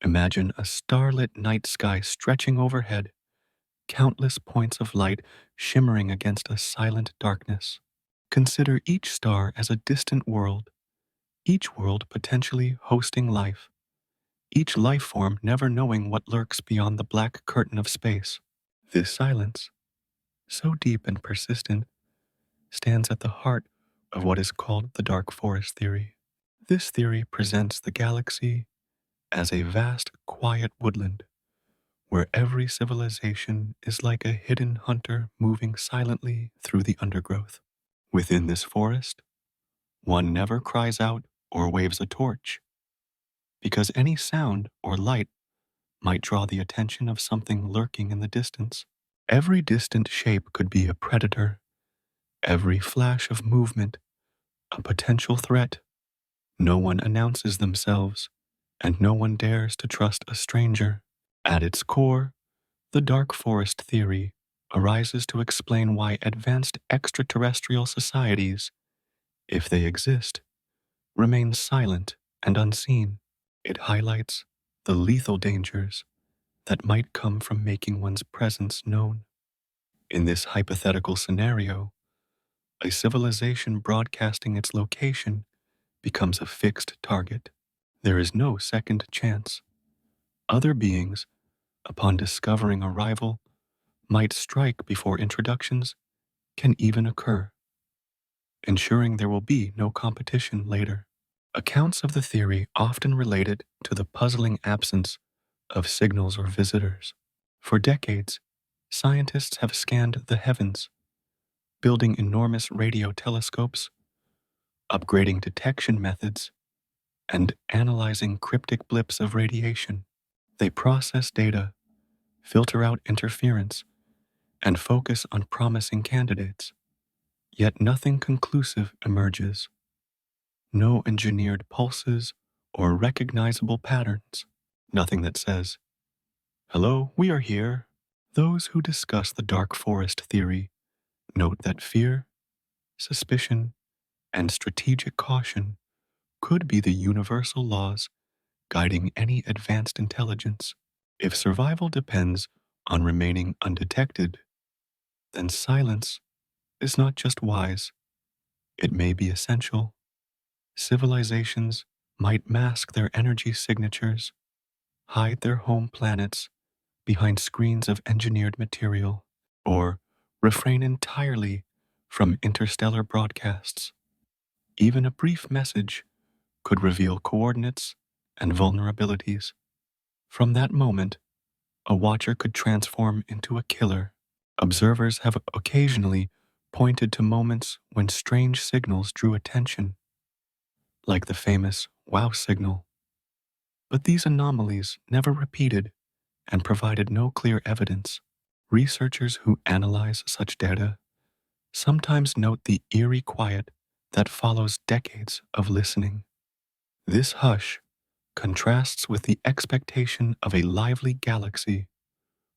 Imagine a starlit night sky stretching overhead, countless points of light shimmering against a silent darkness. Consider each star as a distant world, each world potentially hosting life, each life form never knowing what lurks beyond the black curtain of space. This silence, so deep and persistent, stands at the heart of what is called the dark forest theory. This theory presents the galaxy as a vast, quiet woodland where every civilization is like a hidden hunter moving silently through the undergrowth. Within this forest, one never cries out or waves a torch, because any sound or light might draw the attention of something lurking in the distance. Every distant shape could be a predator, every flash of movement a potential threat. No one announces themselves, and no one dares to trust a stranger. At its core, the dark forest theory arises to explain why advanced extraterrestrial societies, if they exist, remain silent and unseen. It highlights the lethal dangers that might come from making one's presence known. In this hypothetical scenario, a civilization broadcasting its location becomes a fixed target. There is no second chance. Other beings, upon discovering arrival, might strike before introductions can even occur, ensuring there will be no competition later. Accounts of the theory often related to the puzzling absence of signals or visitors. For decades, scientists have scanned the heavens, building enormous radio telescopes, upgrading detection methods, and analyzing cryptic blips of radiation. They process data, filter out interference, and focus on promising candidates. Yet nothing conclusive emerges. No engineered pulses or recognizable patterns. Nothing that says, "Hello, we are here." Those who discuss the dark forest theory note that fear, suspicion, and strategic caution could be the universal laws guiding any advanced intelligence. If survival depends on remaining undetected, then silence is not just wise, it may be essential. Civilizations might mask their energy signatures, hide their home planets behind screens of engineered material, or refrain entirely from interstellar broadcasts. Even a brief message could reveal coordinates and vulnerabilities. From that moment, a watcher could transform into a killer. Observers have occasionally pointed to moments when strange signals drew attention, like the famous wow signal. But these anomalies never repeated and provided no clear evidence. Researchers who analyze such data sometimes note the eerie quiet that follows decades of listening. This hush contrasts with the expectation of a lively galaxy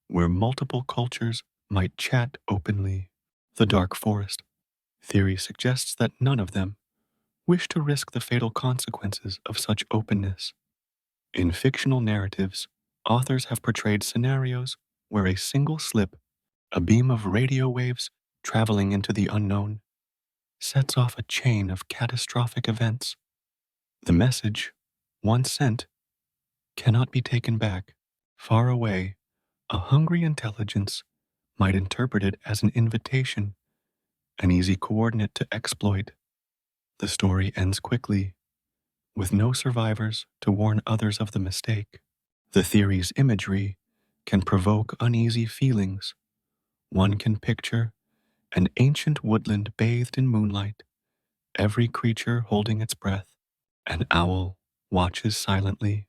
where multiple cultures might chat openly. The dark forest theory suggests that none of them wish to risk the fatal consequences of such openness. In fictional narratives, authors have portrayed scenarios where a single slip, a beam of radio waves traveling into the unknown, sets off a chain of catastrophic events. The message, once sent, cannot be taken back. Far away, a hungry intelligence might interpret it as an invitation, an easy coordinate to exploit. The story ends quickly, with no survivors to warn others of the mistake. The theory's imagery can provoke uneasy feelings. One can picture an ancient woodland bathed in moonlight, every creature holding its breath. An owl watches silently,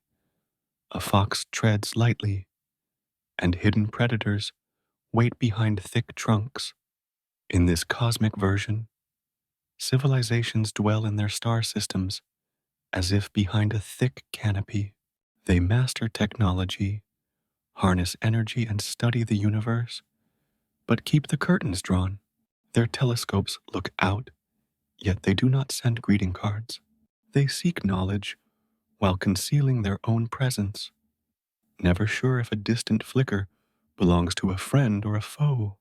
a fox treads lightly, and hidden predators wait behind thick trunks. In this cosmic version, civilizations dwell in their star systems as if behind a thick canopy. They master technology, harness energy, and study the universe, but keep the curtains drawn. Their telescopes look out, yet they do not send greeting cards. They seek knowledge while concealing their own presence. never sure if a distant flicker belongs to a friend or a foe.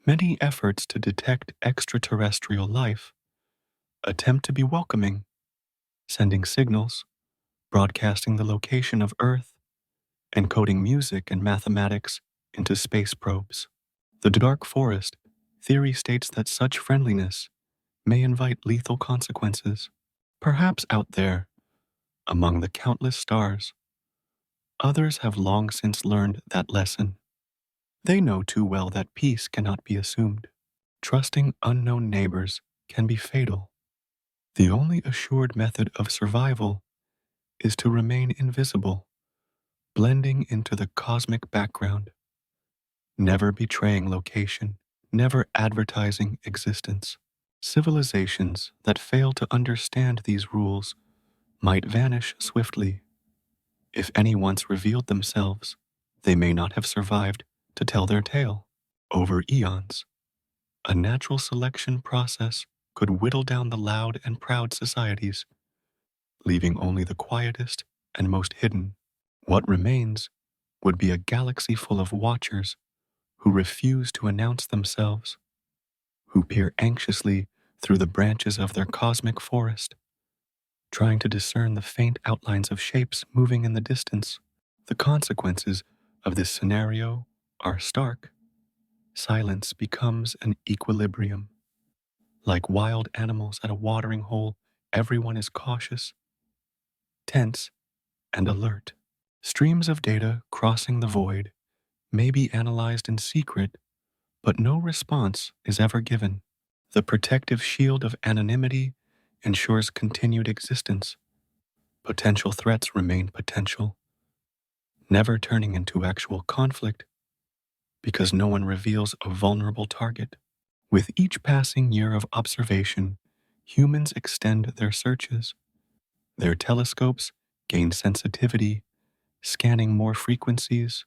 Many efforts to detect extraterrestrial life attempt to be welcoming, sending signals, broadcasting the location of Earth, encoding music and mathematics into space probes. The dark forest theory states that such friendliness may invite lethal consequences. Perhaps out there, among the countless stars, others have long since learned that lesson. They know too well that peace cannot be assumed. Trusting unknown neighbors can be fatal. The only assured method of survival is to remain invisible, blending into the cosmic background, never betraying location, never advertising existence. Civilizations that fail to understand these rules might vanish swiftly. If any once revealed themselves, they may not have survived to tell their tale. Over eons, a natural selection process could whittle down the loud and proud societies, leaving only the quietest and most hidden. What remains would be a galaxy full of watchers who refuse to announce themselves, who peer anxiously through the branches of their cosmic forest, trying to discern the faint outlines of shapes moving in the distance. The consequences of this scenario are stark. Silence becomes an equilibrium. Like wild animals at a watering hole, everyone is cautious, tense, and alert. Streams of data crossing the void may be analyzed in secret, but no response is ever given. The protective shield of anonymity ensures continued existence. Potential threats remain potential, never turning into actual conflict because no one reveals a vulnerable target. With each passing year of observation, humans extend their searches. Their telescopes gain sensitivity, scanning more frequencies,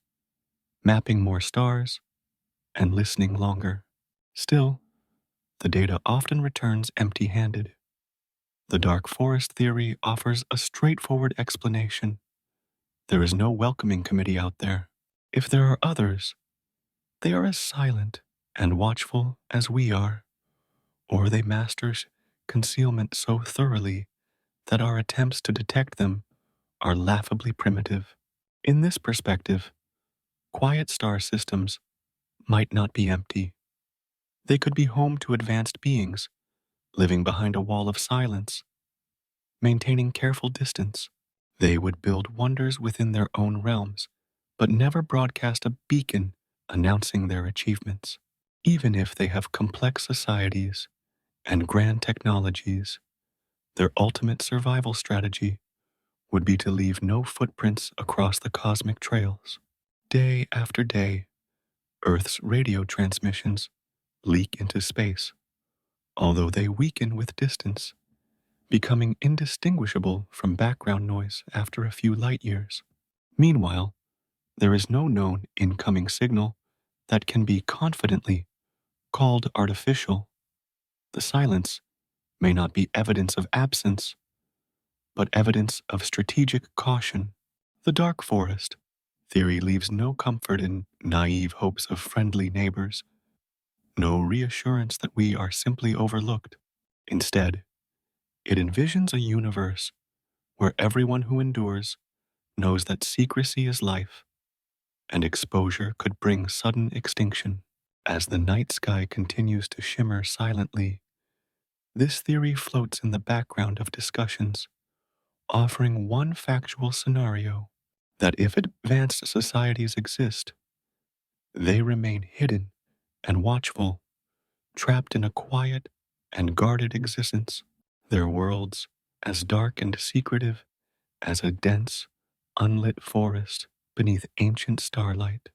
mapping more stars, and listening longer. Still, the data often returns empty-handed. The dark forest theory offers a straightforward explanation. There is no welcoming committee out there. If there are others, they are as silent and watchful as we are, or they master concealment so thoroughly that our attempts to detect them are laughably primitive. In this perspective, quiet star systems might not be empty. They could be home to advanced beings, living behind a wall of silence, maintaining careful distance. They would build wonders within their own realms, but never broadcast a beacon announcing their achievements. Even if they have complex societies and grand technologies, their ultimate survival strategy would be to leave no footprints across the cosmic trails. Day after day, Earth's radio transmissions leak into space, although they weaken with distance, becoming indistinguishable from background noise after a few light years. Meanwhile, there is no known incoming signal that can be confidently called artificial. The silence may not be evidence of absence, but evidence of strategic caution. The dark forest theory leaves no comfort in naive hopes of friendly neighbors, no reassurance that we are simply overlooked. Instead, it envisions a universe where everyone who endures knows that secrecy is life and exposure could bring sudden extinction. As the night sky continues to shimmer silently, this theory floats in the background of discussions, offering one factual scenario: that if advanced societies exist, they remain hidden and watchful, trapped in a quiet and guarded existence, their worlds as dark and secretive as a dense, unlit forest beneath ancient starlight.